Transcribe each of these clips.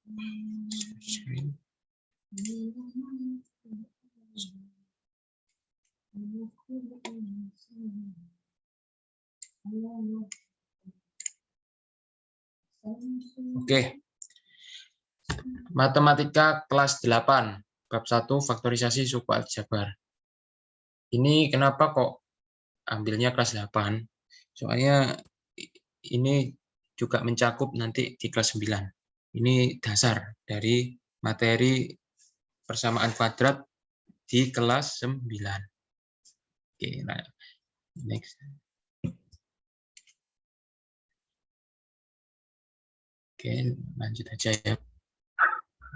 Oke. Matematika kelas 8, bab 1 faktorisasi suku aljabar. Ini kenapa kok ambilnya kelas 8? Soalnya ini juga mencakup nanti di kelas 9. Ini dasar dari materi persamaan kuadrat di kelas 9. Oke, nah next. Oke, lanjut aja ya.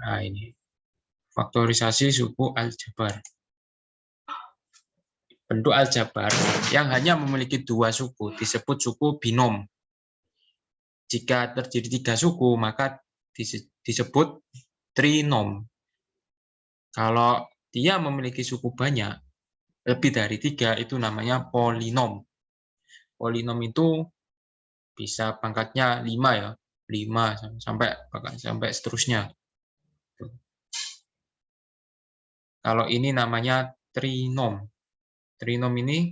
Nah, ini faktorisasi suku aljabar. Bentuk aljabar yang hanya memiliki 2 suku disebut suku binom. Jika terjadi 3 suku, maka disebut trinom. Kalau dia memiliki suku banyak, lebih dari 3, itu namanya polinom. Polinom itu bisa pangkatnya 5 ya, 5 sampai seterusnya. Kalau ini namanya trinom. Trinom ini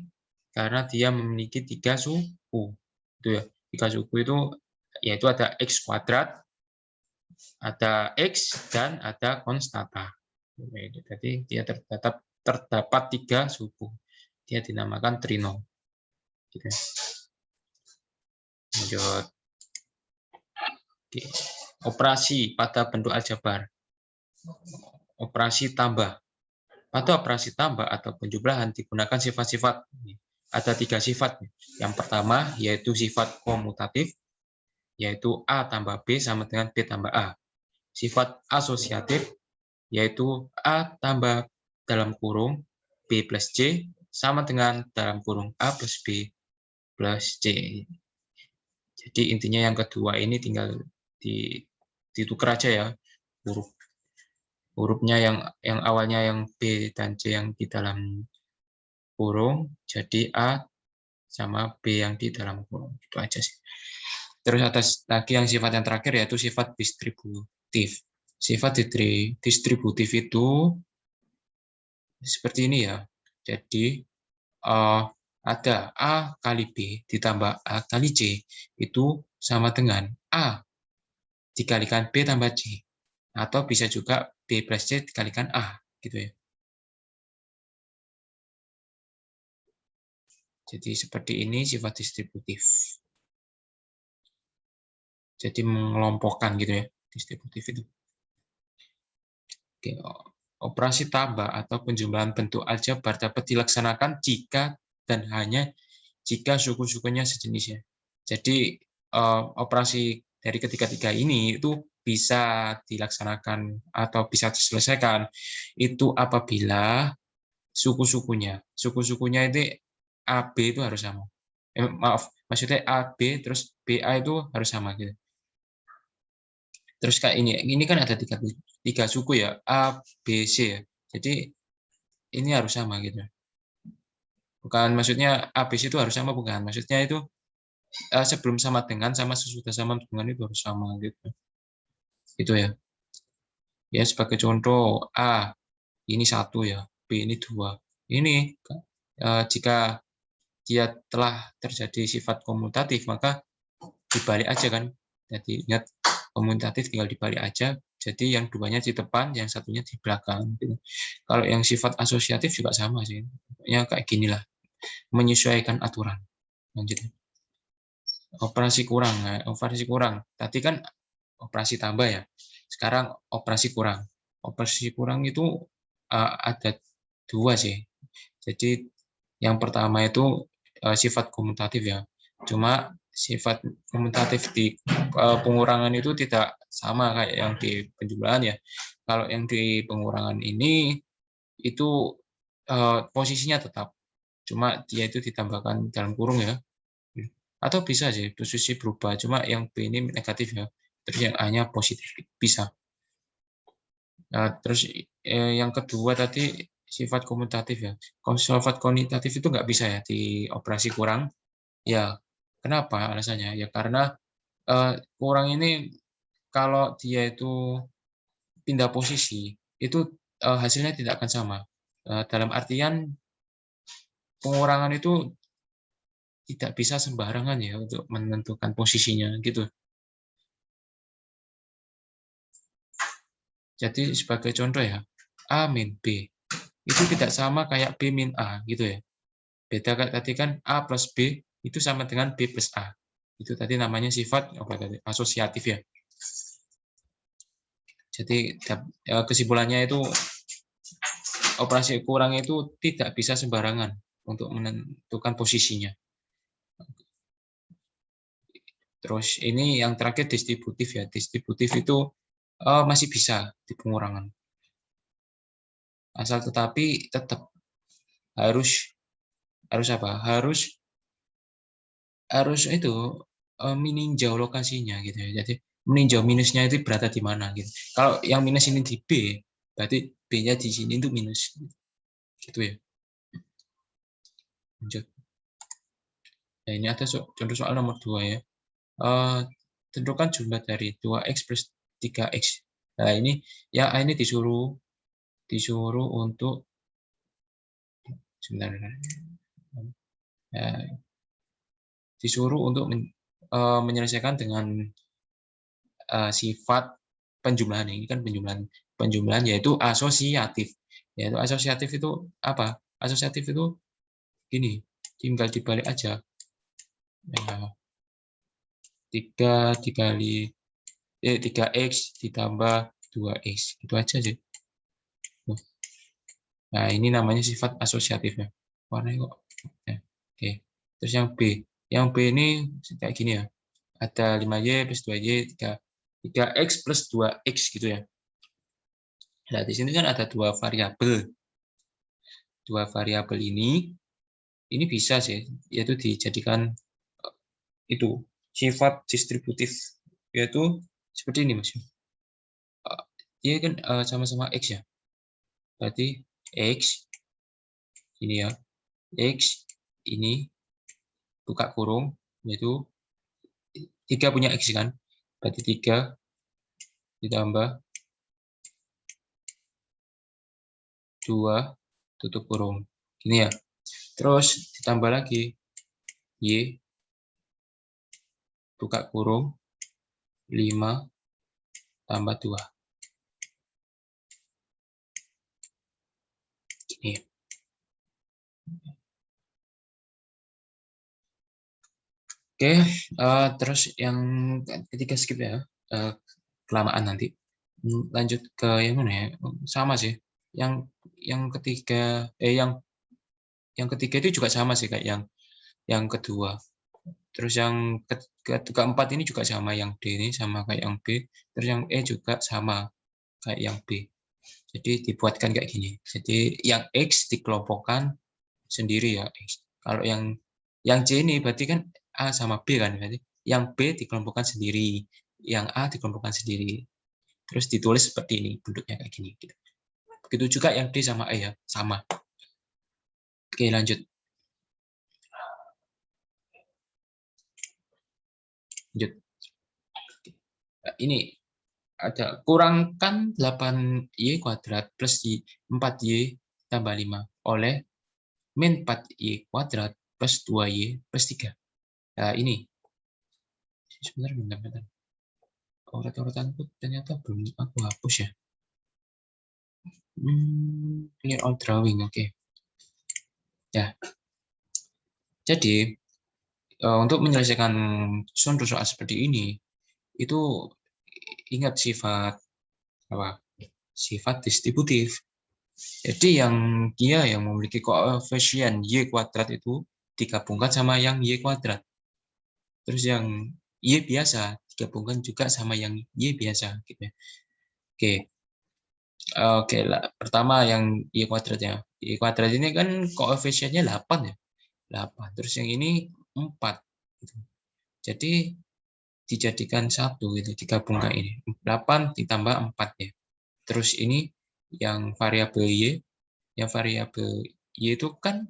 karena dia memiliki 3 suku. Itu ya, 3 suku itu yaitu ada x kuadrat, ada x, dan ada konstata. Jadi dia terdapat 3 suku. Dia dinamakan trinom. Gitu. Lanjut. Oke. Operasi pada bentuk aljabar. Operasi tambah. Pada operasi tambah atau penjumlahan digunakan sifat-sifat. Ada 3 sifat. Yang pertama yaitu sifat komutatif, yaitu A tambah B sama dengan B tambah A. Sifat asosiatif, yaitu A tambah dalam kurung B plus C sama dengan dalam kurung A plus B plus C. Jadi intinya yang kedua ini tinggal ditukar aja ya, hurufnya yang awalnya yang B dan C yang di dalam kurung, jadi A sama B yang di dalam kurung. Itu aja sih. Terus ada lagi yang sifat yang terakhir yaitu sifat distributif. Sifat distributif itu seperti ini ya. Jadi ada A kali B ditambah A kali C itu sama dengan A dikalikan B tambah C. Atau bisa juga B plus C dikalikan A. Gitu ya. Jadi seperti ini sifat distributif. Jadi mengelompokkan gitu ya, distributif itu. Oke, operasi tambah atau penjumlahan bentuk aljabar dapat dilaksanakan jika dan hanya jika suku-sukunya sejenis ya. Jadi operasi dari ketiga-tiga ini itu bisa dilaksanakan atau bisa diselesaikan itu apabila suku-sukunya itu AB itu harus sama. Maksudnya AB terus BA itu harus sama gitu. Terus kayak ini kan ada tiga suku ya, A, B, C ya. Jadi ini harus sama gitu. Bukan maksudnya A, B, C itu harus sama, bukan. Maksudnya itu sebelum sama dengan sama sesudah sama dengan itu harus sama gitu. Itu ya. Ya sebagai contoh A ini 1 ya, B ini 2. Ini jika dia telah terjadi sifat komutatif maka dibalik aja kan. Jadi ingat komutatif tinggal dibalik aja, jadi yang duanya di depan, yang satunya di belakang. Kalau yang sifat asosiatif juga sama sih, ya kayak ginilah, menyesuaikan aturan. Lanjut. Operasi kurang, operasi kurang. Tadi kan operasi tambah ya, sekarang operasi kurang. Operasi kurang itu ada 2 sih. Jadi yang pertama itu sifat komutatif ya. Cuma sifat komutatif di pengurangan itu tidak sama kayak yang di penjumlahan ya. Kalau yang di pengurangan ini itu posisinya tetap, cuma dia itu ditambahkan dalam kurung ya. Atau bisa sih posisi berubah, cuma yang B ini negatif ya. Terus yang A-nya positif bisa. Nah, terus yang kedua tadi sifat komutatif ya. Kalau sifat komutatif itu nggak bisa ya di operasi kurang. Ya, kenapa alasannya? Ya karena kurang ini kalau dia itu pindah posisi, itu hasilnya tidak akan sama. Dalam artian pengurangan itu tidak bisa sembarangan ya untuk menentukan posisinya gitu. Jadi sebagai contoh ya, A min B itu tidak sama kayak B min A gitu ya. Beda kayak tadi kan A plus B itu sama dengan B plus A. Itu tadi namanya sifat apa tadi? Asosiatif ya. Jadi kesimpulannya itu operasi kurang itu tidak bisa sembarangan untuk menentukan posisinya. Terus ini yang terakhir distributif ya. Distributif itu masih bisa di pengurangan. Asal tetapi tetap harus apa? Harus itu meninjau lokasinya gitu ya. Jadi meninjau minusnya itu berada di mana gitu. Kalau yang minus ini di B, berarti B-nya di sini itu minus. Gitu ya. Lanjut. Nah, ini ada contoh soal nomor 2 ya. Tentukan jumlah dari 2x plus 3x. Nah, ini ya ini disuruh untuk sebentar. Ya, disuruh untuk menyelesaikan dengan sifat penjumlahan. Ini kan penjumlahan yaitu asosiatif. Yaitu asosiatif itu apa? Asosiatif itu gini, tinggal dibalik aja. Ya, 3x ditambah 2x. Itu aja sih. Nah, ini namanya sifat asosiatif ya. Warnanya kok. Ya, oke. Terus yang B. Yang B ini kayak gini ya. Ada 5y plus 2y, 3x plus 2x gitu ya. Nah, di sini kan ada dua variabel. Dua variabel ini bisa sih, yaitu dijadikan itu sifat distributif, yaitu seperti ini mas. Dia kan sama-sama x ya. Berarti x ini ya, x ini buka kurung, yaitu 3 punya x kan. Berarti 3 ditambah 2 tutup kurung. Gini ya. Terus ditambah lagi y buka kurung 5 tambah 2. Gini. Oke, terus yang ketiga skip ya. Kelamaan nanti. Lanjut ke yang mana ya? Sama sih. Yang ketiga yang ketiga itu juga sama sih kayak yang kedua. Terus yang keempat ini juga sama, yang D ini sama kayak yang B. Terus yang E juga sama kayak yang B. Jadi dibuatkan kayak gini. Jadi yang X dikelompokkan sendiri ya X. Kalau yang C ini berarti kan A sama B kan, berarti yang B dikelompokkan sendiri, yang A dikelompokkan sendiri. Terus ditulis seperti ini, bentuknya kayak gini. Begitu juga yang D sama E ya, sama. Oke, lanjut. Lanjut. Ini ada kurangkan 8y kuadrat plus 4y tambah 5 oleh min 4y kuadrat plus 2y plus 3. Nah, ini. Sebentar. Urat-uratanku ternyata belum aku hapus ya. Clear all drawing, oke. Ya. Jadi, untuk menyelesaikan contoh soal seperti ini, itu ingat sifat apa? Sifat distributif. Jadi dia yang memiliki koefisien y kuadrat itu digabungkan sama yang y kuadrat. Terus yang y biasa digabungkan juga sama yang y biasa gitu ya. Oke. Oke lah. Pertama yang y kuadrat ya. Y kuadrat ini kan koefisiennya 8 ya. 8. Terus yang ini 4 gitu. Jadi dijadikan satu gitu, digabungkan ini. 8 ditambah 4 ya. Terus ini yang variabel y itu kan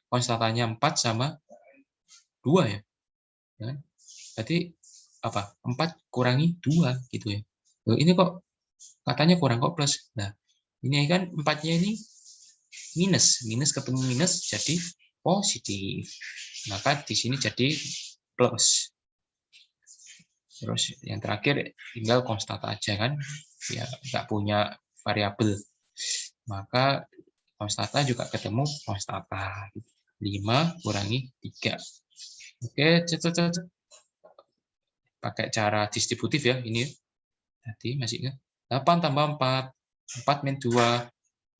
konstantanya 4 sama 2 ya. Berarti apa? 4 kurangi 2 gitu ya. Loh, ini kok katanya kurang kok plus. Nah, ini kan 4-nya ini minus ketemu minus jadi positif. Maka di sini jadi plus. Terus yang terakhir tinggal konstata aja kan, ya nggak punya variabel. Maka konstata juga ketemu konstata. 5 kurangi 3. Oke, pakai cara distributif ya ini. Tadi masih ingat? 8 tambah 4. 4 min 2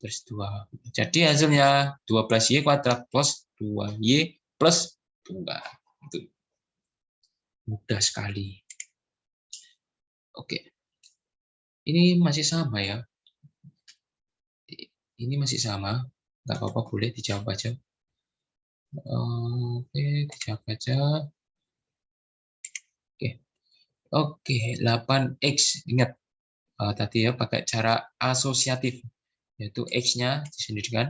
terus 2. Jadi hasilnya 12y kuadrat plus 2y plus 2. Itu mudah sekali. Oke. Ini masih sama ya. Ini masih sama. Nggak apa-apa, boleh dijawab aja. Oke, dijawab aja. Oke. Oke, 8x. Ingat tadi ya pakai cara asosiatif. Yaitu x-nya di sini dengan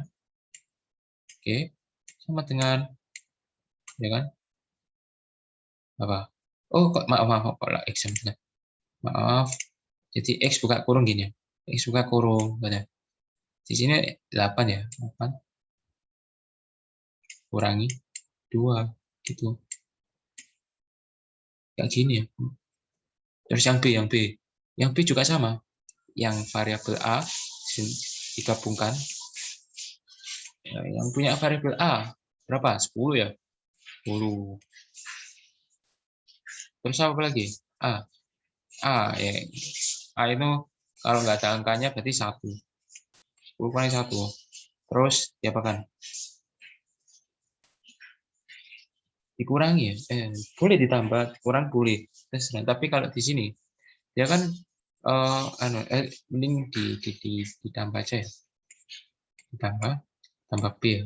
oke, sama dengan ya kan? Apa? Oh, kok maaf kok lah x sama dengan. Maaf. Jadi x buka kurung gini ya. X buka kurung benar. Di sini 8 ya. 8 kurangi 2 gitu. Kayak gini ya. Terus yang B. Yang B juga sama. Yang variabel A digabungkan. Yang punya variabel A berapa? 10 ya? 10. Terus apa lagi? A. Ya. A itu kalau nggak ada angkanya berarti 1. 10 kurangi 1. Terus diapakan? Dikurangi ya? Boleh ditambah, kurang boleh. Tapi kalau di sini dia kan mending ditambah aja ya. Tambah B ya.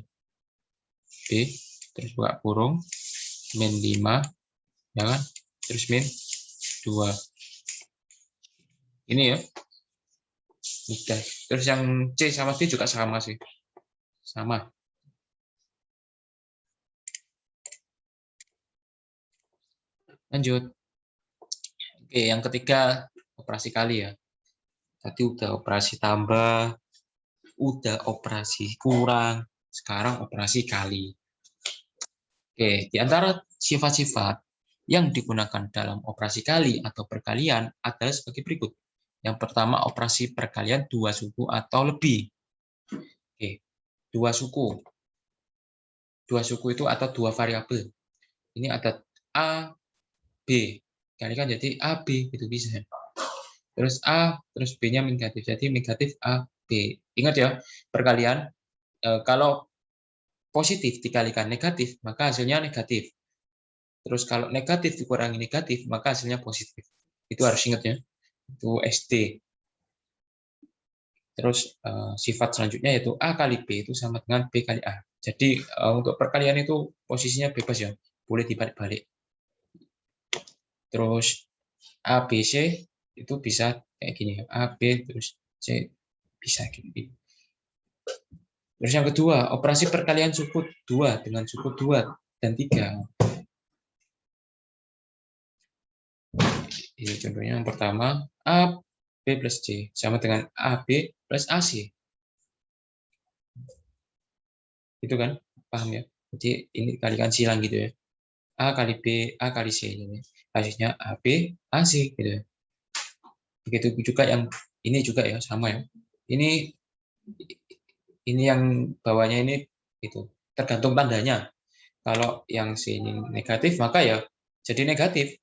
B terus buka kurung min 5 ya kan? Terus min 2. Ini ya. Mudah. Terus yang C sama D juga sama sih. Sama. Lanjut. Oke, yang ketiga operasi kali ya. Tadi udah operasi tambah, udah operasi kurang, sekarang operasi kali. Oke, di antara sifat-sifat yang digunakan dalam operasi kali atau perkalian adalah sebagai berikut. Yang pertama, operasi perkalian dua suku atau lebih. Oke, dua suku. Dua suku itu atau dua variabel. Ini ada A, B. Kalikan jadi AB, itu bisa. Terus A, terus B-nya negatif. Jadi negatif A, B. Ingat ya, perkalian, kalau positif dikalikan negatif, maka hasilnya negatif. Terus kalau negatif dikurangi negatif, maka hasilnya positif. Itu harus ingat ya. Itu SD. Terus sifat selanjutnya yaitu A kali B itu sama dengan B kali A. Jadi untuk perkalian itu posisinya bebas ya. Boleh dibalik-balik. Terus A, B, C itu bisa kayak gini. A, B, terus C bisa gini. Terus yang kedua, operasi perkalian suku 2 dengan suku 2 dan 3. Ini contohnya yang pertama, A, B plus C sama dengan AB plus AC. Itu kan, paham ya? Jadi ini kalikan silang gitu ya. A kali B, A kali C. Jadi hasilnya AB, AC gitu ya. Begitu juga yang ini juga ya, sama ya. Ini yang bawahnya ini itu tergantung tandanya. Kalau yang C ini negatif, maka ya jadi negatif.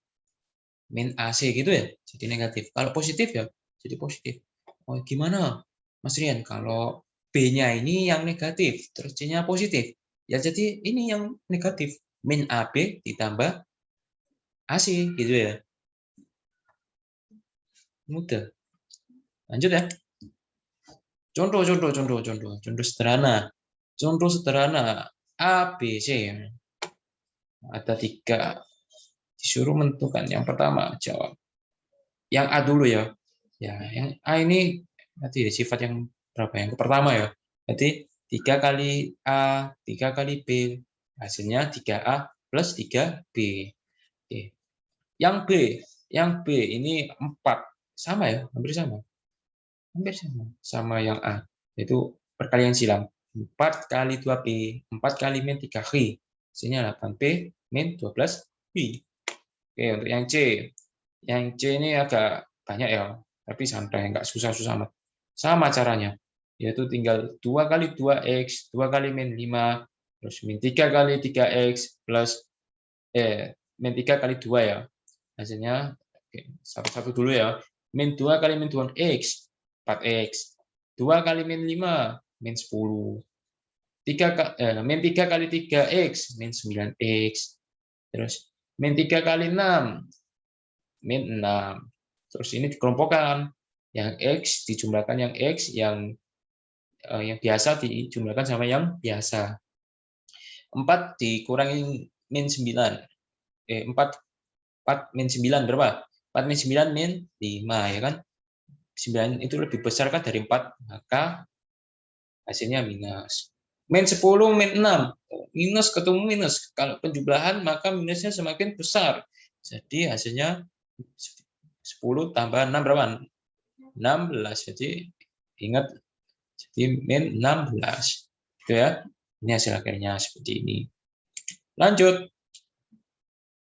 Min AC gitu ya, jadi negatif. Kalau positif ya, jadi positif. Oh, gimana, Mas Rian? Kalau B-nya ini yang negatif, terus C-nya positif. Ya jadi ini yang negatif. Min AB ditambah AC gitu ya. Mudah. Lanjut ya. Contoh sederhana. Contoh sederhana A, B, C. Ada 3. Disuruh menentukan. Yang pertama, jawab. Yang A dulu ya. Ya, yang A ini nanti sifat yang berapa? Yang pertama ya. Jadi 3 kali A, 3 kali B. Hasilnya 3A plus 3B. Oke. Yang B. Yang B ini 4. Sama ya, hampir sama. Hampir sama yang A, yaitu perkalian silang. 4 kali 2P, 4 kali min 3Q. Hasilnya 8P min 12Q. Oke, untuk yang C. Yang C ini agak banyak ya, tapi santai, nggak susah-susah amat. Sama caranya, yaitu tinggal 2 kali 2X, 2 kali min 5, terus min 3 kali 3X, plus min 3 kali 2 ya. Hasilnya, satu-satu dulu ya. Min 2 kali min 2X, 4X. 2 kali min 5, min 10. Min 3 kali 3X, min 9X. Terus, min 3 kali 6, min 6. Terus ini dikelompokkan. Yang X dijumlahkan yang X, yang biasa dijumlahkan sama yang biasa. 4 dikurangi min 9. 4 min 9 berapa? 4 min 9 min 5, ya kan? 9 itu lebih besar kan dari 4, maka hasilnya minus. Min 10 min 6. Minus ketemu minus. Kalau penjumlahan maka minusnya semakin besar. Jadi hasilnya 10 tambah 6 berapa? 16. Jadi ingat, jadi min 16. Itu ya. Ini hasil akhirnya seperti ini. Lanjut.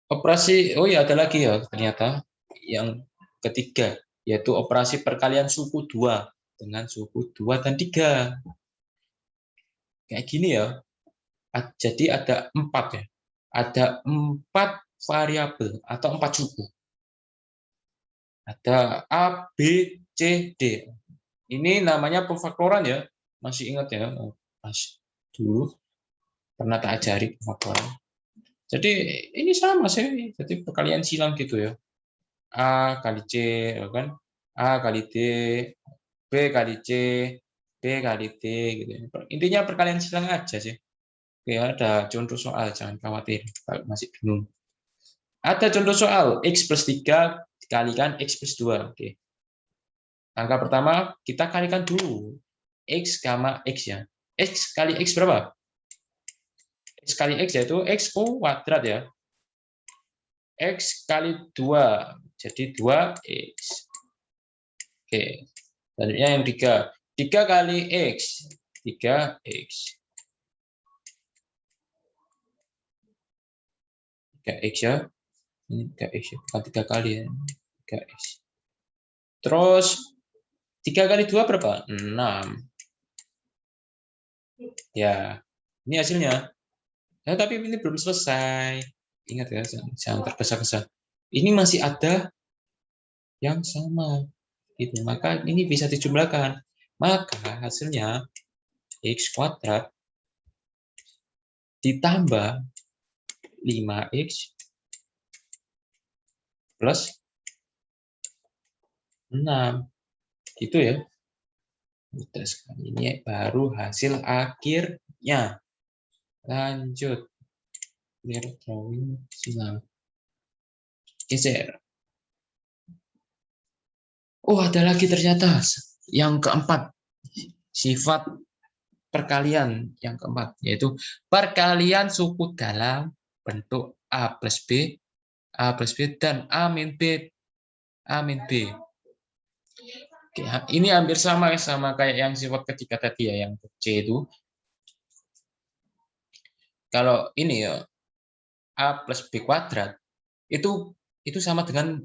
Operasi, oh ya ada lagi ya ternyata yang ketiga, yaitu operasi perkalian suku 2 dengan suku 2 dan 3. Kayak gini ya. Jadi ada 4 ya. Ada 4 variabel atau 4 suku. Ada A, B, C, D. Ini namanya pemfaktoran ya. Masih ingat ya? Pas dulu pernah tak ajari pemfaktoran. Jadi ini sama sih. Jadi perkalian silang gitu ya. A kali C, kan? A kali D, B kali C, D kali D, gitu. Intinya perkalian silang aja sih. Oke, ada contoh soal, jangan khawatir kalau masih bingung. Ada contoh soal, X plus 3 dikalikan X plus 2. Oke. Angka pertama, kita kalikan dulu. X sama X ya. X kali X berapa? X kali X yaitu X kuadrat ya. X kali 2, jadi 2X. Oke. Selanjutnya yang 3. 3 kali X, 3X. 3X ya. Ini 3X ya, bukan 3 kali ya. 3X. Terus 3 kali 2 berapa? 6. Ya, ini hasilnya. Nah, tapi ini belum selesai. Ingat ya, jangan tergesa-gesa. Ini masih ada yang sama. Gitu. Maka ini bisa dijumlahkan. Maka hasilnya X kuadrat ditambah 5X plus 6. Gitu ya. Mudah sekali. Ini baru hasil akhirnya. Lanjut. Clear drawing silang. Geser. Oh, ada lagi ternyata. Yang keempat. Sifat perkalian yang keempat. Yaitu perkalian suku dalam bentuk A plus B, A plus B, dan A min B, A min B. Oke, ini hampir sama kayak yang sifat ketiga tadi ya, yang C itu. Kalau ini ya A plus B kuadrat itu sama dengan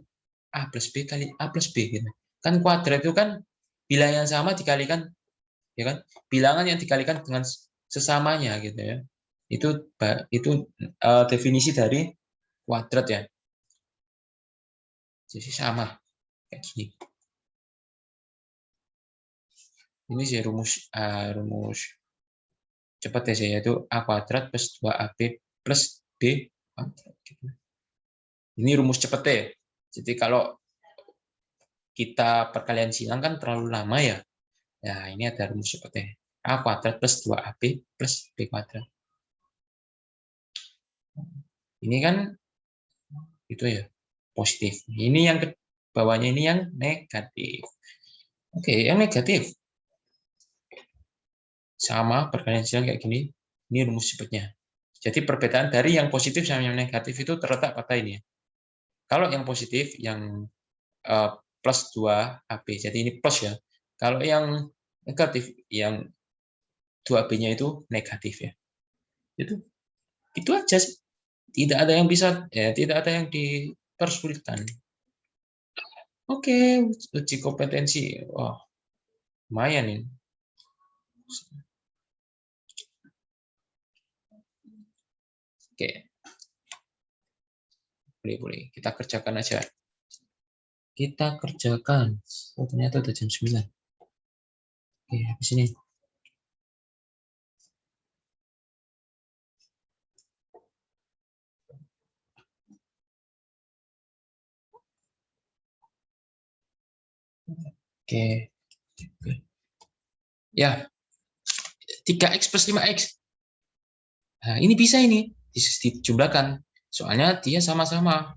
A plus B kali A plus B gitu. Kan kuadrat itu kan bilangan yang sama dikalikan, ya kan? Bilangan yang dikalikan dengan sesamanya gitu ya. Itu definisi dari kuadrat ya. Jadi sama kayak gini. Ini sih rumus cepat ya, yaitu A kuadrat plus 2AB plus B kuadrat. Ini rumus cepat ya. Jadi kalau kita perkalian silang kan terlalu lama ya. Nah, ini ada rumus cepatnya. A kuadrat plus 2AB plus B kuadrat. Ini kan itu ya, positif. Ini yang ke bawahnya ini yang negatif. Oke, yang negatif. Sama perkalian silang kayak gini. Ini rumus cepatnya. Jadi perbedaan dari yang positif sama yang negatif itu terletak pada ini. Kalau yang positif, yang plus 2AB, jadi ini plus ya. Kalau yang negatif, yang 2B-nya itu negatif ya. Itu aja sih. Tidak ada yang bisa, ya, tidak ada yang dipersulitkan. Oke, uji kompetensi. Wah, lumayan ini. Oke. Boleh. Kita kerjakan aja. Kita kerjakan. Oh, ternyata udah jam 9. Oke, habis ini. Oke. Ya, 3x plus 5x. Nah, ini bisa ini. Dijumlahkan. Soalnya dia sama-sama.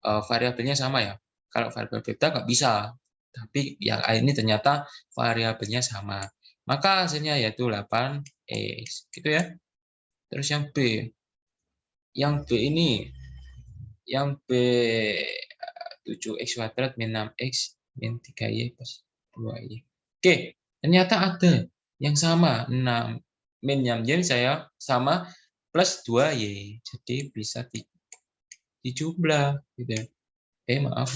Variabelnya sama ya. Kalau variabel beta nggak bisa. Tapi yang A ini ternyata variabelnya sama. Maka hasilnya yaitu 8x. Gitu ya. Terus yang B. Yang B ini. Yang B 7x kuadrat min 6x min 3y plus 2y. Oke, ternyata ada yang sama. 6 min 6y saya sama plus 2y. Jadi bisa dijumlah. Gitu ya. Maaf.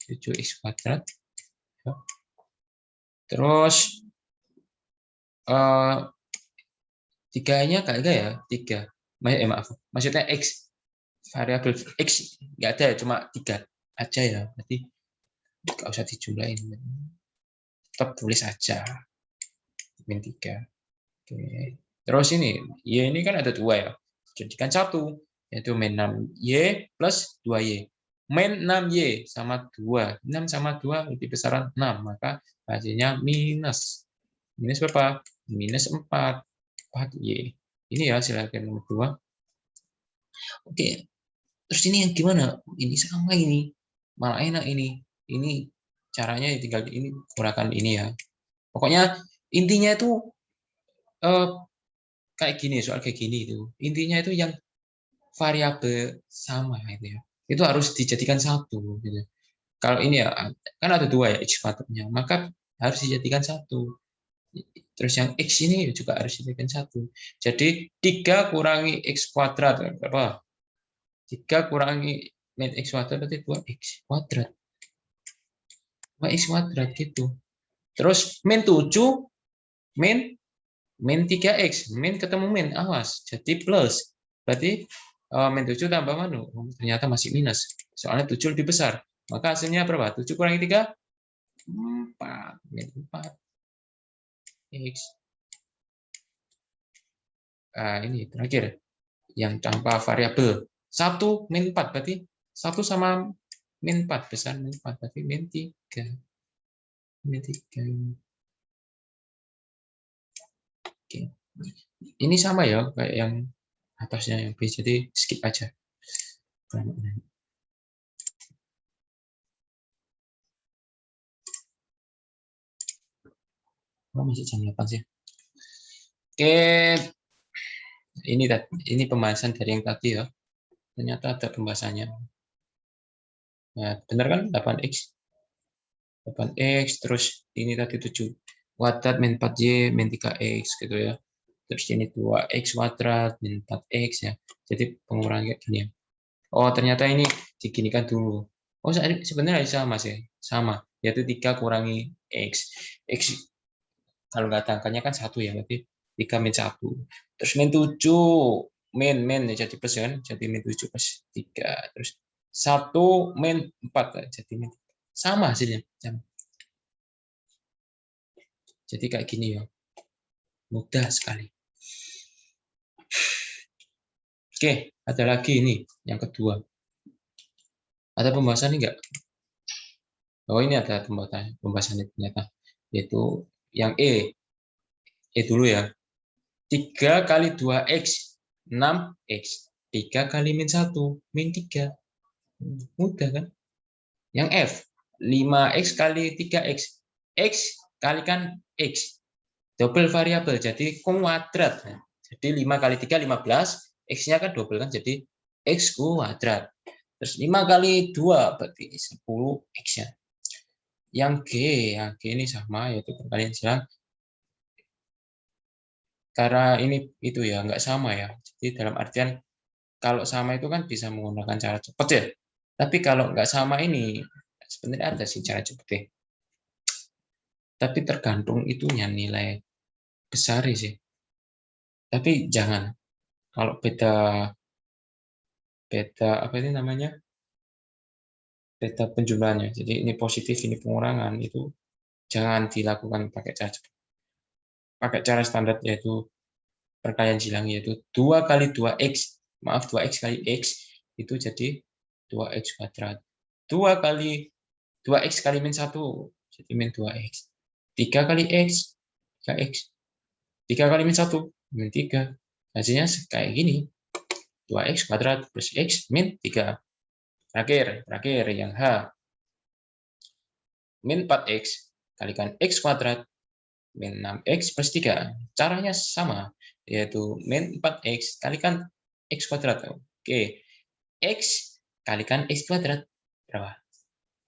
7x kuadrat. Terus 3-nya kagak ya? 3. Maaf. Maksudnya x. Variabel x nggak ada, cuma 3 aja ya. Berarti nggak usah dijumlahin. Tetap tulis aja. Min 3. Oke. Terus ini, y ini kan ada 2 ya. Jadikan 1. Yaitu min 6y plus 2y. Min 6y sama 2. 6 sama 2 lebih besaran 6. Maka hasilnya minus. Minus berapa? Minus 4. 4y. Ini ya hasil akhir nomor 2. Oke. Terus ini yang gimana? Ini sama ini. Malah enak ini. Ini caranya tinggal ini gunakan ini ya. Pokoknya intinya itu kayak gini, soal kayak gini itu. Intinya itu yang variabel sama itu ya. Itu harus dijadikan satu gitu. Kalau ini ya kan ada 2 ya x kuadratnya, maka harus dijadikan satu. Terus yang x ini juga harus dijadikan satu. Jadi 3 kurangi x kuadrat berapa? 3 kurangi min x kuadrat berarti 2x kuadrat. 2x kuadrat gitu. Terus min 7 min 3x, min ketemu min, awas. Jadi plus. Berarti min 7 tambah manu, ternyata masih minus. Soalnya 7 lebih besar. Maka hasilnya berapa? 7 kurangi 3? 4. Min 4. X. Ini terakhir. Yang tanpa variabel. 1 min 4. Berarti 1 sama min 4. Besar min 4. Berarti min 3. Min 3. Oke. Ini sama ya kayak yang atasnya yang B. Jadi skip aja. Oh, masih jam 8 sih. Oke, ini pembahasan dari yang tadi ya. Ternyata ada pembahasannya. Nah, benar kan 8x? 8x terus ini tadi 7 kuadrat min 4y min 3x gitu ya. Terus ini 2x kuadrat min 4x ya. Jadi pengurangan kayak gini ya. Oh, ternyata ini diginikan dulu. Oh, sebenarnya sama sih. Sama, yaitu 3 kurangi x. X kalau nggak ada angkanya kan 1 ya, berarti 3 min 1. Terus min 7 min jadi plus kan, jadi min 7 plus 3. Terus 1 min 4 jadi min 3. Sama hasilnya. Jadi kayak gini ya. Mudah sekali. Oke, ada lagi ini yang kedua. Ada pembahasan ini enggak? Oh, ini ada pembahasan ternyata. Yaitu yang E dulu ya. 3 kali 2x 6x. 3 kali min 1 min 3. Mudah kan? Yang F 5x kali 3x. X kalikan x. Double variabel jadi kuadrat. Jadi 5 kali 3 15. X-nya kan double kan jadi x kuadrat. Terus 5 kali 2 berarti 10x ya. Yang G ini sama, yaitu perkalian silang. Karena ini itu ya nggak sama ya. Jadi dalam artian kalau sama itu kan bisa menggunakan cara cepat ya. Tapi kalau nggak sama ini sebenarnya ada sih cara cepatnya. Tapi tergantung itunya nilai besar sih. Tapi jangan kalau beda beda apa ini namanya, beda penjumlahannya. Jadi ini positif ini pengurangan itu jangan dilakukan pakai cara cepat. Pakai cara standar yaitu perkalian silang, yaitu 2 kali 2x, maaf 2x kali x itu jadi 2x kuadrat. 2 kali 2x kali min 1 jadi min 2x. 3 kali x 3x. 3 kali min 1 min 3. Hasilnya kayak gini. 2x kuadrat plus x min 3. Terakhir yang H. Min 4x kalikan x kuadrat min 6x plus 3. Caranya sama, yaitu min 4x kalikan x kuadrat. Oke, x kalikan x kuadrat. Berapa?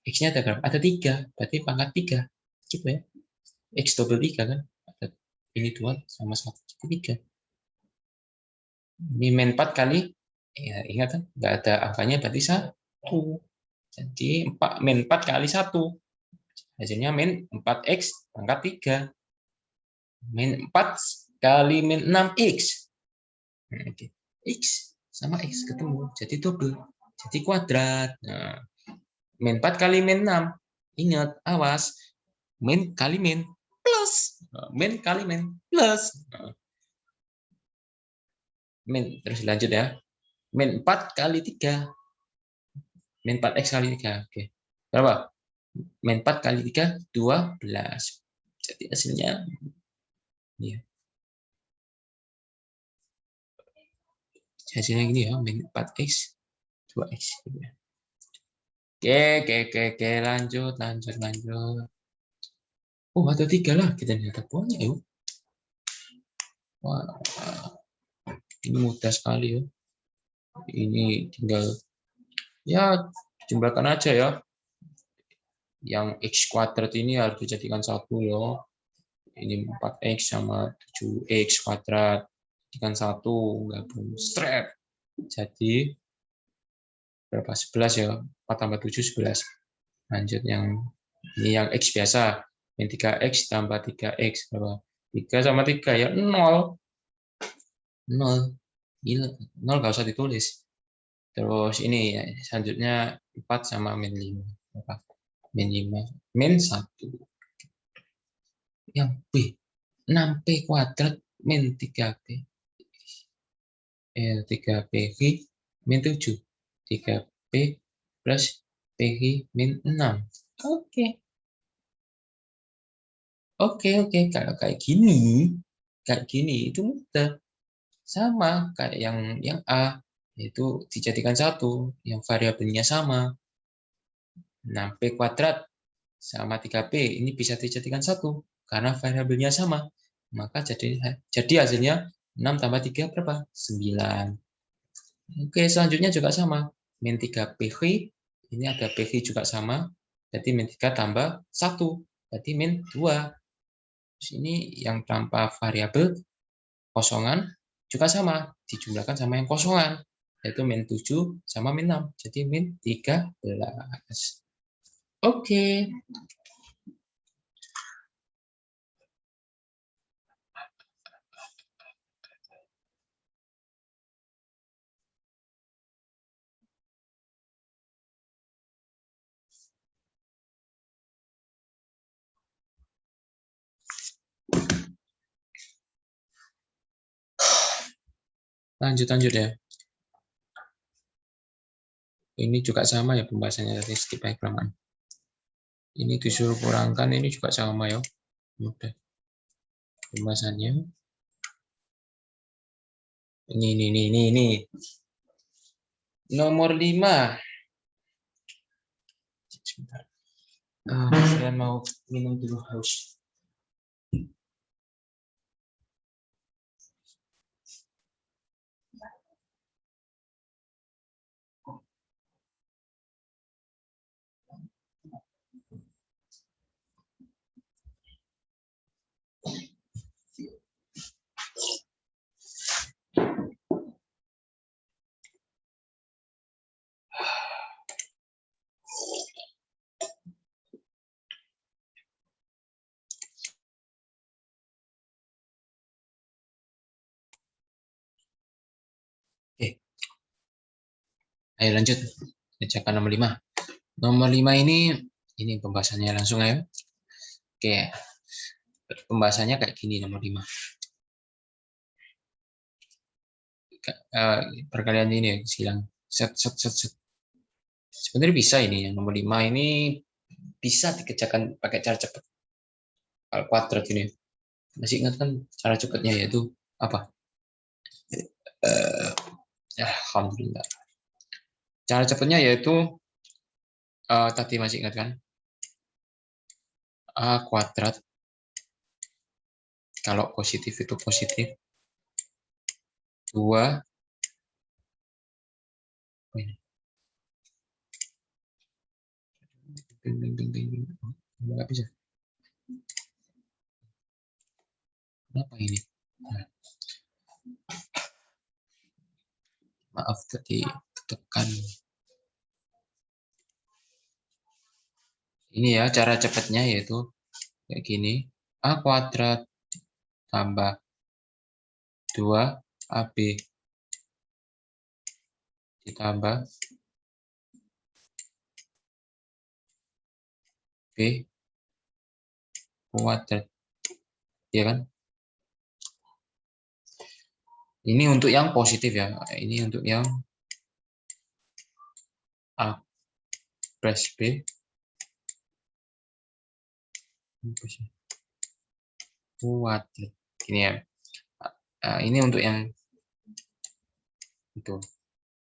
X-nya ada berapa? Ada 3, berarti pangkat 3. Gitu ya. X double 3 kan? Ini 2 sama 1, jadi 3. Ini min 4 kali, ya ingat kan? Nggak ada angkanya, berarti 1. Jadi min 4 kali 1. Hasilnya min 4x pangkat 3. Min 4 kali min 6x. X sama x ketemu, jadi double. Jadi kuadrat. Nah, min 4 kali min 6. Ingat, awas. Min kali min plus. Min kali min plus. Min, terus lanjut ya. Min 4 kali 3. Min 4x kali 3. Oke. Berapa? Min 4 kali 3, 12. Jadi hasilnya ya. Hasilnya gini ya, min 4x, 2x. Oke, lanjut. Oh, ada 3 lah, kita ternyata banyak yuk. Wah, ini mudah sekali ya. Ini tinggal ya jumlahkan aja ya. Yang x kuadrat ini harus dijadikan 1 ya. Ini 4x sama 7x kuadrat. Jadikan 1, gabung strap. Jadi berapa? 11 ya. 4 tambah 7, 11. Lanjut yang ini yang x biasa. Yang 3x tambah 3x berapa? 3 sama 3 ya 0. 0. Gila, 0 nggak usah ditulis. Terus ini ya, selanjutnya 4 sama min 5. Berapa? Min 5. Min 1. Yang B. 6p kuadrat min 3p. 3ph min 7. 3p plus ph min 6. Oke. Kalau kayak gini itu mudah. Sama kayak yang A, yaitu dijadikan 1, yang variabelnya sama. 6p kuadrat sama 3p ini bisa dijadikan 1 karena variabelnya sama. Maka jadi hasilnya 6 tambah 3 berapa? 9. Oke, selanjutnya juga sama. Min 3ph, ini ada ph juga sama. Jadi min 3 tambah 1, berarti min 2. Terus ini yang tanpa variabel kosongan juga sama, dijumlahkan sama yang kosongan, yaitu min 7 sama min 6. Jadi min 13. Oke. Lanjut ya. Ini juga sama ya pembahasannya tadi, skip aja kelamaan. Ini disuruh kurangkan, ini juga sama ya. Mudah. Pembahasannya. Ini. Nomor 5. Sebentar. Saya mau minum dulu haus. Ayo lanjut. Kerjakan nomor 5. Nomor 5 ini pembahasannya langsung ayo. Oke. Pembahasannya kayak gini nomor 5. Perkalian ini silang set. Sebenarnya bisa ini yang nomor 5 ini bisa dikerjakan pakai cara cepat. Kalau kuadrat ini. Masih ingat kan cara cepatnya yaitu apa? Alhamdulillah. Cara cepatnya yaitu tadi masih ingat kan? A kuadrat. Kalau positif itu positif. 2. Nggak bisa. Kenapa ini? Nah. Maaf tadi tekan. Ini ya cara cepatnya yaitu kayak gini. A kuadrat tambah 2AB ditambah B kuadrat. Ya kan? Ini untuk yang positif ya. Ini untuk yang A plus B kuadrat. Ini ya. Ini untuk yang itu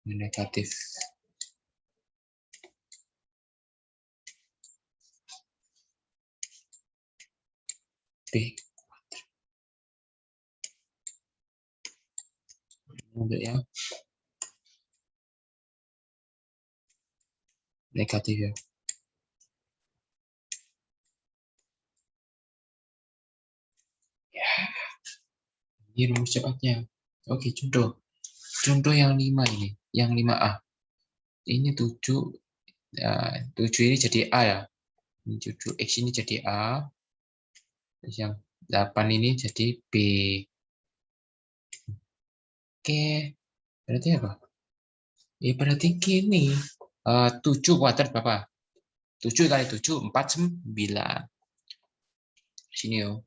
negatif. B kuadrat. Untuk yang negatif ya. Ini rumus cepatnya. Oke, contoh yang 5 ini, yang 5A. Ini 7 ini jadi A ya. Ini 7X ini jadi A. Terus yang 8 ini jadi B. Oke, berarti apa? Ya berarti gini. 7 kuadrat berapa? 7 kali 7, 49. Sini yo.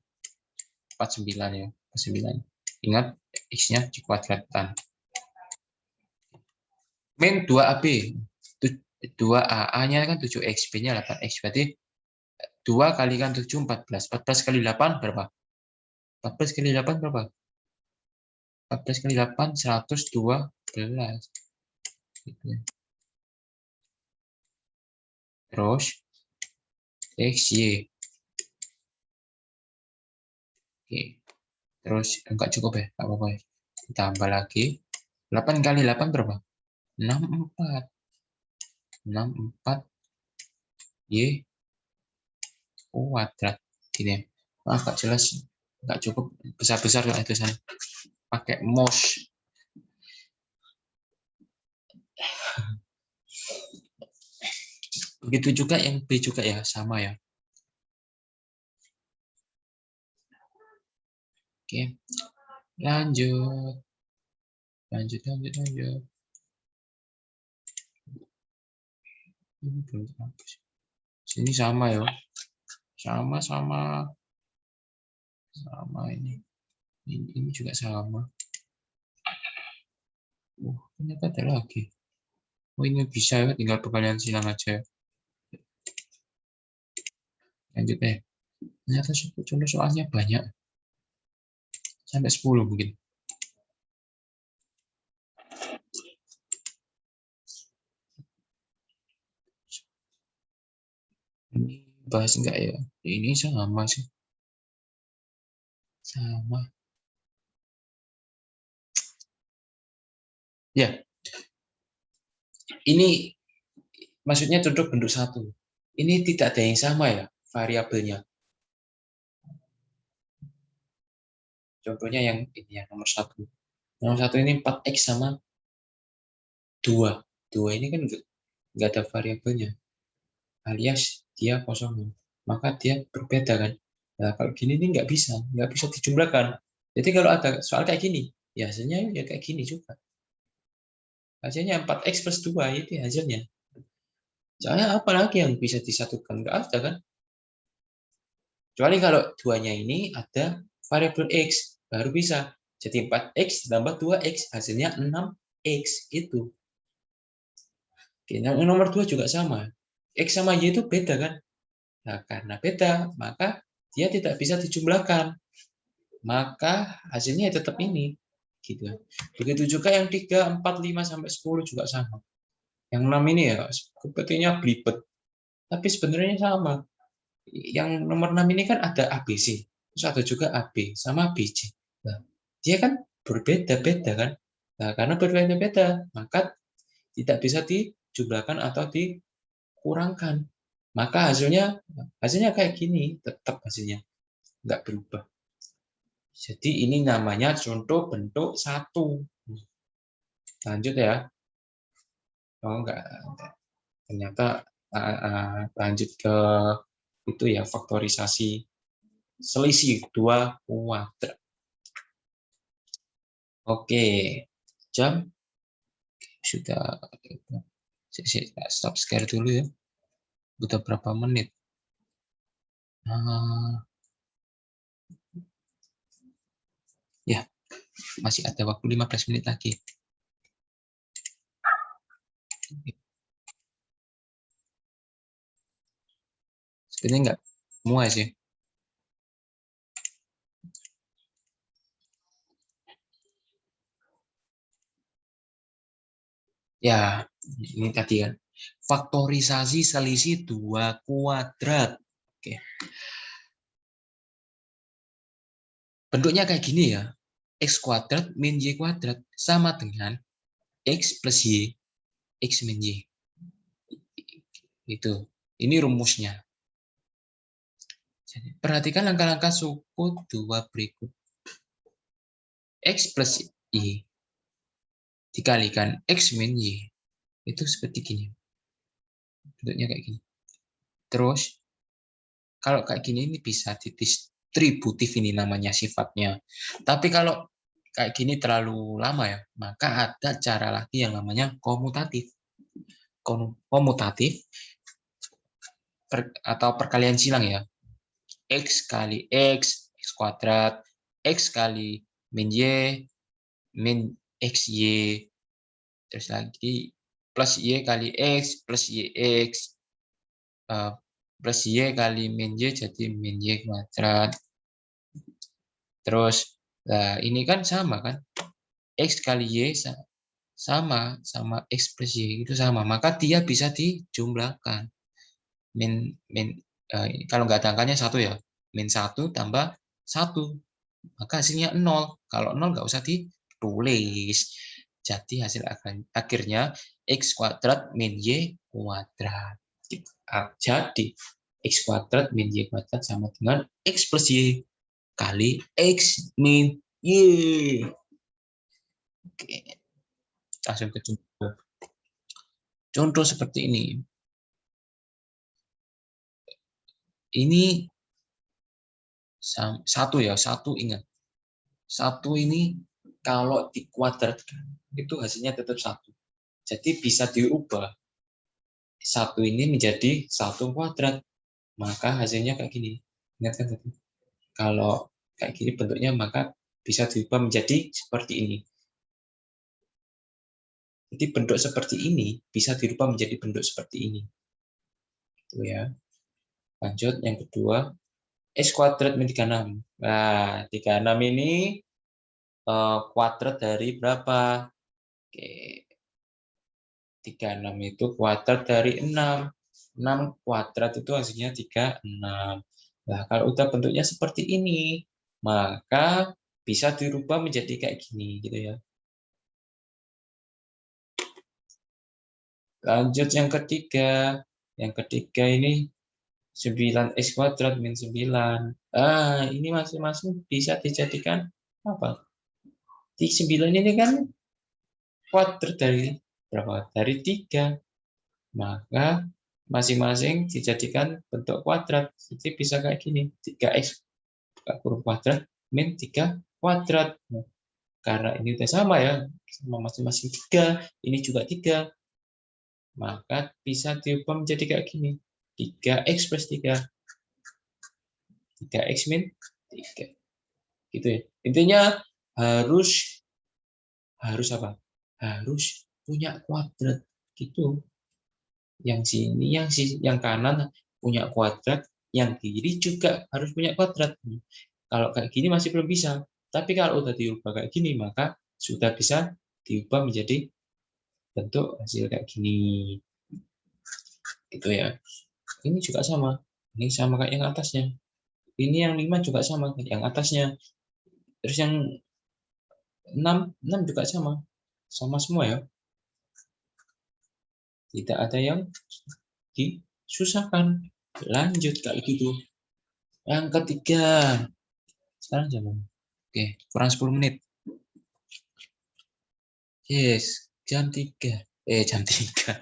49 ya. 49. Ingat, X-nya dikuadratkan. Min 2AB. 2A. A-nya kan 7X. B-nya 8X. Berarti 2 kalikan 7, 14. 14 kali 8 berapa? 14 kali 8 berapa? 14 kali 8, 112. Terus, XY. Oke. Terus, enggak cukup ya? Enggak apa-apa ya. Tambah lagi. 8 kali 8 berapa? 64. 64 Y kuadrat. Gini ya. Maaf, enggak jelas. Enggak cukup. Besar-besar lah itu sana. Pakai mouse. Begitu juga yang B juga ya. Sama ya. Oke. Lanjut. Lanjut. Ini belum hapus. Sini sama ya. Sama ini. Ini juga sama. Ternyata ada lagi. Ini bisa ya, tinggal perkalian silang aja. Lanjut deh. Ternyata contoh soalnya banyak. Sampai 10 mungkin. Ini bahas enggak ya? Ini sama sih. Sama. Ya. Ini maksudnya contoh bentuk 1. Ini tidak ada yang sama ya variabelnya. Contohnya yang ini ya, nomor 1. Nomor 1 ini 4X sama 2. 2 ini kan enggak ada variabelnya. Alias dia kosong. Maka dia berbeda kan. Nah, kalau gini ini nggak bisa dijumlahkan. Jadi kalau ada soal kayak gini, ya hasilnya ya kayak gini juga. Hasilnya 4x plus 2, itu hasilnya. Soalnya apa lagi yang bisa disatukan? Nggak ada kan? Kecuali kalau duanya ini ada variabel x, baru bisa. Jadi 4x ditambah 2x, hasilnya 6x. Itu. Oke, yang nomor 2 juga sama. X sama Y itu beda kan? Nah, karena beda, maka dia tidak bisa dijumlahkan. Maka hasilnya tetap ini. Gitu. Begitu juga yang 3, 4, 5, sampai 10 juga sama. Yang 6 ini ya sepertinya belibet. Tapi sebenarnya sama. Yang nomor 6 ini kan ada ABC. Terus ada juga AB sama BC. Nah, dia kan berbeda-beda kan? Nah, karena berbeda-beda, maka tidak bisa dijumlahkan atau dikurangkan. Maka hasilnya kayak gini, tetap hasilnya nggak berubah. Jadi ini namanya contoh bentuk 1. Lanjut ya. Oh enggak, ternyata lanjut ke itu ya, faktorisasi selisih 2 kuadrat. Oke, jam sudah. Stop share dulu ya. Udah berapa menit? Ya, masih ada waktu 15 menit lagi. Sebenarnya enggak semua sih. Ya, ini tadi kan. Faktorisasi selisih 2 kuadrat. Oke. Bentuknya kayak gini ya. X kuadrat min Y kuadrat sama dengan X plus Y, X min Y. Itu. Ini rumusnya. Jadi, perhatikan langkah-langkah suku 2 berikut. X plus Y dikalikan X min Y. Itu seperti gini. Bentuknya kayak gini. Terus, kalau kayak gini ini bisa didistributif, ini namanya sifatnya. Tapi kalau kayak gini terlalu lama ya, maka ada cara lagi yang namanya komutatif. Komutatif atau perkalian silang ya. X kali X, X kuadrat, X kali min Y, min XY, terus lagi plus Y kali X, plus YX, plus Y kali min Y, jadi min Y kuadrat. Terus, nah ini kan sama kan, X kali Y sama X plus Y, itu sama, maka dia bisa dijumlahkan. Kalau nggak ada angkanya 1 ya, min 1 tambah 1, maka hasilnya 0. Kalau 0 nggak usah ditulis. Jadi hasil akhirnya X kuadrat min Y kuadrat. Jadi X kuadrat min Y kuadrat sama dengan X plus Y kali X min Y. Oke. Langsung ke contoh. Contoh seperti ini. Ini 1 ya, 1 ingat. 1 ini kalau dikuadratkan itu hasilnya tetap 1. Jadi bisa diubah 1 ini menjadi 1 kuadrat. Maka hasilnya kayak gini. Ingat kan tadi? Kalau kayak gini bentuknya, maka bisa diubah menjadi seperti ini. Jadi bentuk seperti ini bisa dirubah menjadi bentuk seperti ini. Itu ya. Lanjut yang kedua, X kuadrat min 36. Nah, 36 ini kuadrat dari berapa? Oke. 36 itu kuadrat dari 6. 6 kuadrat itu hasilnya 36. Nah, kalau udah bentuknya seperti ini, maka bisa dirubah menjadi kayak gini gitu ya. Lanjut yang ketiga. Yang ketiga ini 9x kuadrat min 9. Ini masing-masing bisa dijadikan apa? Di 9 ini kan kuadrat dari berapa? Dari 3. Maka masing-masing dijadikan bentuk kuadrat. Jadi bisa kayak gini. 3x kurung kuadrat min 3 kuadrat. karena ini udah sama ya, sama masing-masing 3, ini juga 3, maka bisa diubah menjadi kayak gini. 3x plus 3. 3x min 3. Gitu ya. Intinya harus apa? Harus punya kuadrat gitu. Yang sini, yang kanan punya kuadrat, yang kiri juga harus punya kuadrat. Kalau kayak gini masih belum bisa. Tapi kalau udah diubah kayak gini, maka sudah bisa diubah menjadi bentuk hasil kayak gini. Gitu ya. Ini juga sama. Ini sama kayak yang atasnya. Ini yang 5 juga sama kayak yang atasnya. Terus yang 6 juga sama. Sama semua ya. Tidak ada yang disusahkan. Lanjut kayak gitu. Yang ketiga. Sekarang jam berapa? Oke, kurang 10 menit. Yes, jam 3. Jam 3.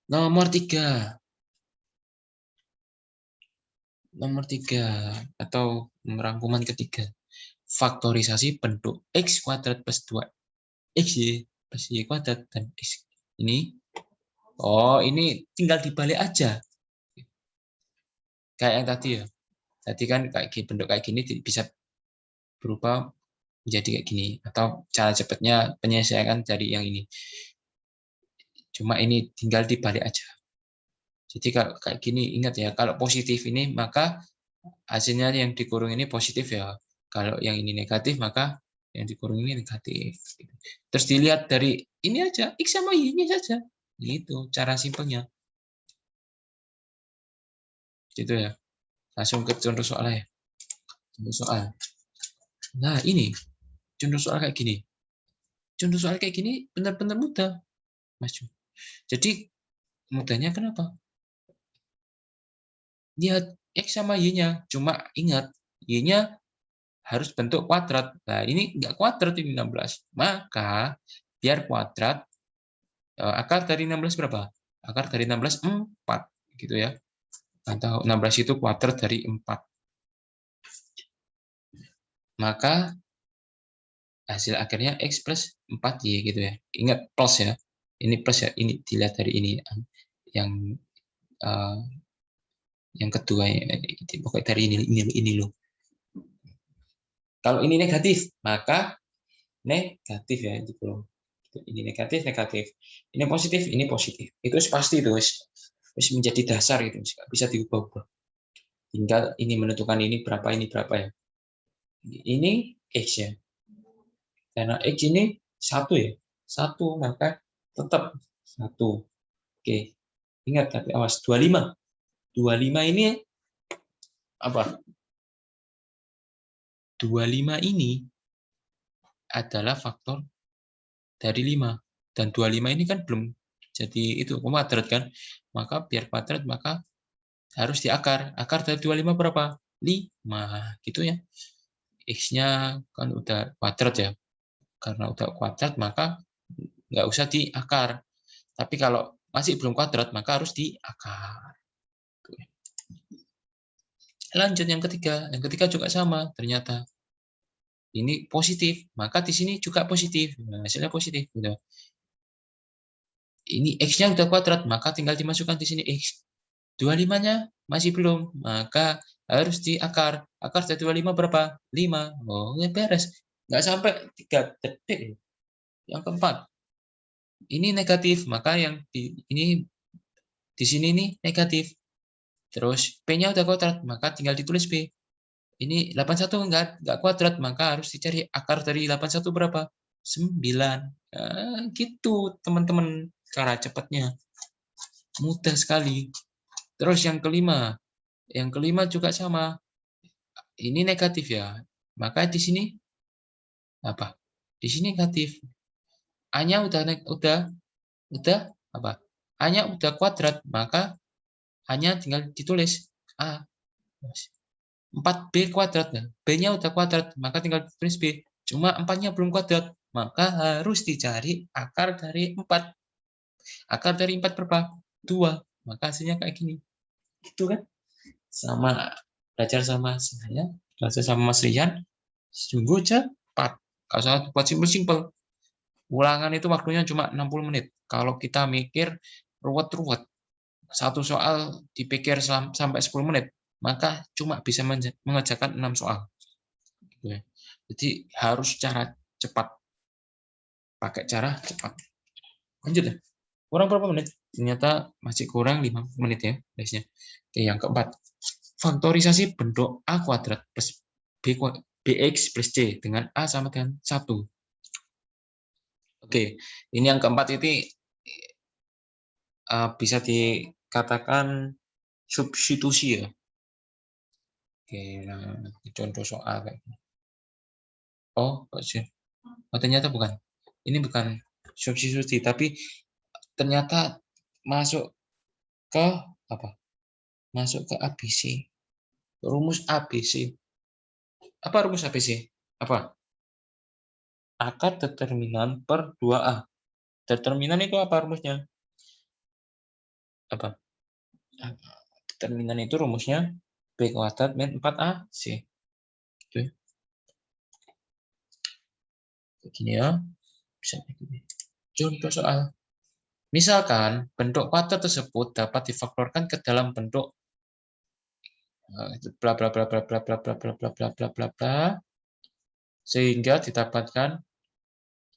Nomor 3. Nomor 3 atau rangkuman ketiga. Faktorisasi bentuk x kuadrat plus 2xy plus y kuadrat dan x. Ini ini tinggal dibalik aja. Kayak yang tadi ya. Tadi kan kayak bentuk kayak gini bisa berubah menjadi kayak gini, atau cara cepatnya penyelesaian dari yang ini. Cuma ini tinggal dibalik aja. Jadi kalau kayak gini, ingat ya, kalau positif ini maka hasilnya yang dikurung ini positif ya. Kalau yang ini negatif maka yang dikurung ini negatif. Terus dilihat dari ini aja, x sama y-nya saja. Gitu cara simpelnya. Gitu ya. Langsung ke contoh soal ya. Contoh soal. Nah, ini contoh soal kayak gini. Contoh soal kayak gini benar-benar mudah, Mas. Jadi mudahnya kenapa? Lihat x sama y-nya. Cuma ingat, y-nya harus bentuk kuadrat. Nah, ini enggak kuadrat, ini 16. Maka, biar kuadrat, akar dari 16 berapa? Akar dari 16, 4. Gitu ya. Atau 16 itu kuadrat dari 4. Maka, hasil akhirnya x plus 4y gitu ya. Ingat, plus ya. Ini plus ya. Ini dilihat dari ini. Yang kedua, pokoknya dari ini loh. Kalau ini negatif, maka negatif ya. Ini negatif, negatif. Ini positif. Itu pasti itu menjadi dasar itu, bisa diubah-ubah. Tinggal ini menentukan ini berapa ya. Ini x ya. Karena x ini 1 ya. 1 maka tetap 1. Oke. Ingat tapi awas 25. 25 ini apa? 25 ini adalah faktor dari 5. Dan 25 ini kan belum jadi itu kuadrat kan. Maka biar kuadrat maka harus diakar. Akar dari 25 berapa? 5. Gitu ya. X-nya kan udah kuadrat ya. Karena udah kuadrat maka nggak usah diakar. Tapi kalau masih belum kuadrat maka harus diakar. Lanjut yang ketiga. Yang ketiga juga sama ternyata. Ini positif, maka di sini juga positif. Nah, hasilnya positif. Gitu. Ini x-nya udah kuadrat, maka tinggal dimasukkan di sini x. 25-nya masih belum, maka harus diakar. Akar dari 25 berapa? 5. Oh, ya beres. Nggak sampai 3 detik. Yang keempat, ini negatif, maka yang di sini nih negatif. Terus P-nya udah kuadrat, maka tinggal ditulis P. Ini 81 enggak kuadrat, maka harus dicari akar dari 81 berapa? 9. Nah, gitu teman-teman cara cepatnya. Mudah sekali. Terus yang kelima. Yang kelima juga sama. Ini negatif ya. Maka di sini apa? Di sini negatif. A-nya udah apa? A-nya udah kuadrat, maka hanya tinggal ditulis A. 4B kuadrat. B-nya udah kuadrat, maka tinggal tulis B. Cuma 4-nya belum kuadrat, maka harus dicari akar dari 4. Akar dari 4 berapa? 2. Maka hasilnya kayak gini. Gitu kan? Sama belajar sama saya, belajar sama Mas Rian, sungguh cepat. Kalau salah buat simpel-simpel. Ulangan itu waktunya cuma 60 menit. Kalau kita mikir ruwet-ruwet, satu soal dipikir sampai 10 menit, maka cuma bisa mengerjakan 6 soal. Jadi harus cara cepat. Pakai cara cepat. Lanjut ya. Kurang berapa menit? Ternyata masih kurang 5 menit ya, guysnya. Oke, yang keempat. Faktorisasi bentuk A kuadrat plus BX plus C dengan A sama dengan 1. Oke, ini yang keempat ini bisa dikatakan substitusi ya. Oke, nah, contoh soal kayak gini. Oh, ternyata bukan. Ini bukan substitusi, tapi ternyata masuk ke apa? Masuk ke ABC. Rumus ABC. Apa rumus ABC? Apa? Akar determinan per 2A. Determinan itu apa rumusnya? Apa? Determinan itu rumusnya B kuadrat min 4AC. Oke. Begini ya. Bisa begini. Contoh soal. Misalkan bentuk kuadrat tersebut dapat difaktorkan ke dalam bentuk bla bla bla bla bla bla bla bla bla bla bla bla bla sehingga didapatkan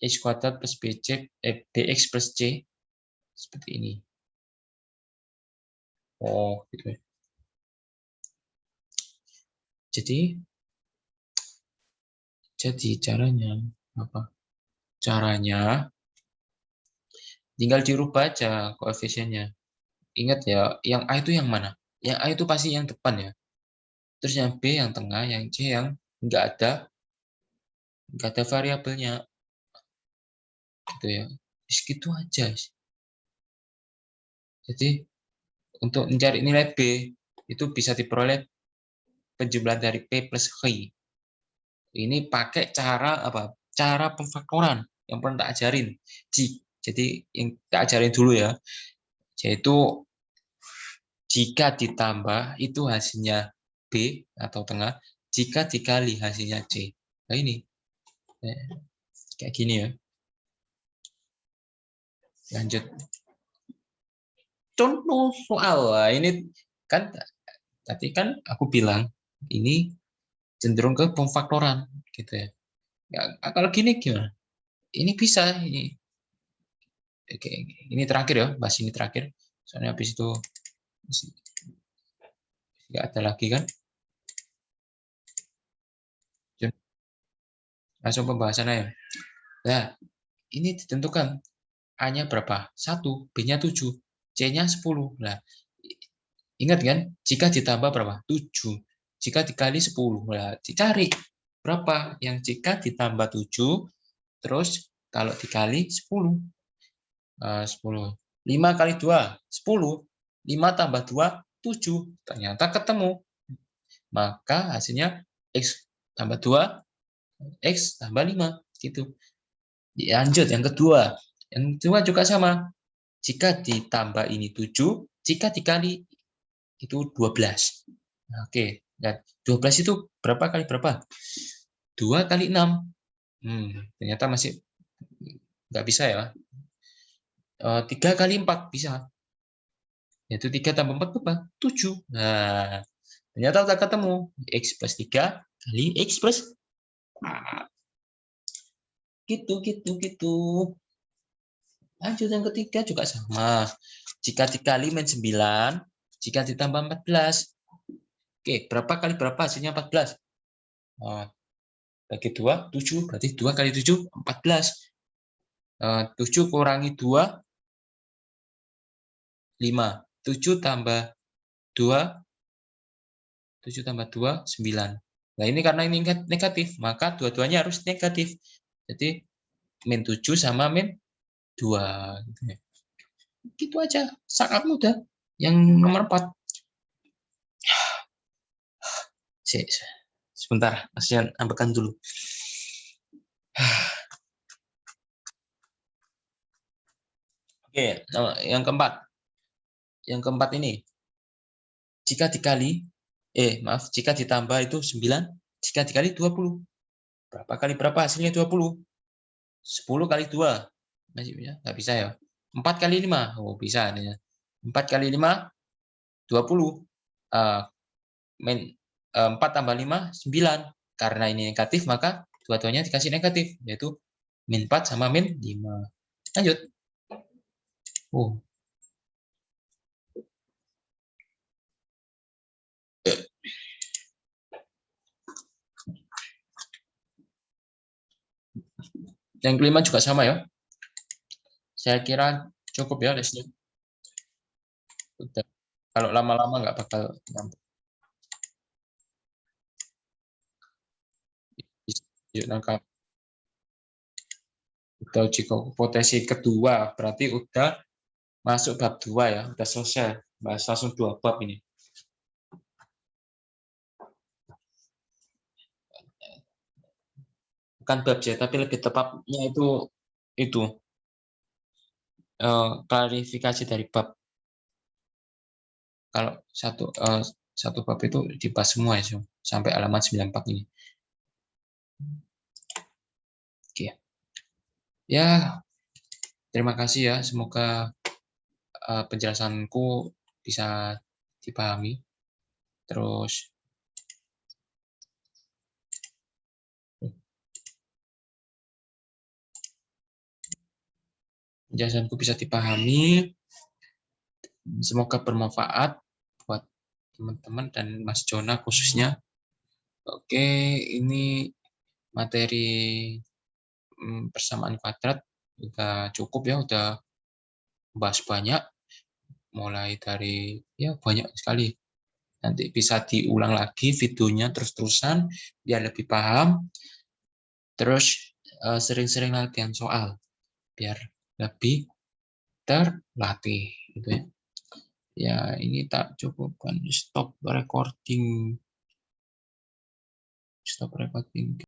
x kuadrat plus bx plus c seperti ini. Oh, gitu ya. Jadi caranya apa? Caranya tinggal dirubah aja koefisiennya. Ingat ya, yang A itu yang mana? Yang A itu pasti yang depan ya. Terus yang B yang tengah, yang C yang nggak ada variabelnya. Gitu ya. Segitu aja. Jadi untuk mencari nilai B itu bisa diperoleh penjumlahan dari P plus Q. Ini pakai cara apa? Cara pemfaktoran yang pernah tak ajarin. Jadi yang tak ajarin dulu ya. Yaitu jika ditambah itu hasilnya B atau tengah, jika dikali hasilnya C. Nah ini kayak gini ya. Lanjut. Contoh soal. Nah, ini kan tadi kan aku bilang ini cenderung ke pemfaktoran gitu ya. Ya, kalau gini gimana? Ini bisa ini. Oke, ini terakhir ya, bahas ini terakhir. Soalnya habis itu nggak ada lagi kan? Langsung pembahasan aja. Nah, ini ditentukan A-nya berapa? 1, B-nya 7, C-nya 10. Nah, ingat kan? Jika ditambah berapa? 7. Jika dikali 10. Nah, dicari berapa yang jika ditambah 7, terus kalau dikali 10. 10. 5 kali 2, 10. 5 tambah 2, 7. Ternyata ketemu. Maka hasilnya X tambah 2, X tambah 5. Gitu. Lanjut yang kedua. Yang kedua juga sama. Jika ditambah ini 7, jika dikali itu 12. Nah, oke. Dan 12 itu berapa kali berapa? 2 kali 6. Ternyata masih nggak bisa ya. 3 kali 4 bisa. Yaitu 3 tambah 4 berapa? 7. Nah, ternyata udah ketemu. X plus 3 kali X plus 4. Gitu. Lanjut yang ketiga juga sama. Jika dikali min 9, jika ditambah 14. Oke, berapa kali berapa hasilnya 14? Bagi 2, 7. Berarti 2 kali 7, 14. 7 kurangi 2, 5. 7 tambah 2, 7 tambah 2, 9. Nah, ini karena ini negatif, maka dua-duanya harus negatif. Jadi, min 7 sama min 2. Gitu aja, sangat mudah. Yang nomor 4. Sebentar, saya ambilkan dulu. Oke, yang keempat. Yang keempat ini. Jika ditambah itu 9, jika dikali 20. Berapa kali berapa? Hasilnya 20. 10 kali 2. Masih bisa? Nggak bisa ya. 4 kali 5. Oh, bisa. 4 kali 5, 20. 4 tambah 5, 9. Karena ini negatif, maka dua-duanya dikasih negatif, yaitu min 4 sama min 5. Lanjut. Oh. Yang kelima juga sama ya. Saya kira cukup ya lesnya. Udah. Kalau lama-lama nggak bakal nyampe. Yuk, nangkap. Udah uji kompetensi kedua, berarti udah masuk bab 2 ya, udah selesai. Bahas langsung 2 bab ini. Bukan bab ya, tapi lebih tepatnya itu klarifikasi dari bab. Kalau satu bab itu dibahas semua ya, sampai halaman 94 ini. Oke. Ya, terima kasih ya. Semoga penjelasanku bisa dipahami. Terus penjelasanku bisa dipahami. Semoga bermanfaat buat teman-teman dan Mas Jona khususnya. Oke, ini materi persamaan kuadrat udah cukup ya, udah bahas banyak, mulai dari ya banyak sekali. Nanti bisa diulang lagi videonya terus-terusan biar lebih paham. Terus sering-sering latihan soal biar lebih terlatih gitu ya. Ya, ini tak cukupkan. Stop recording.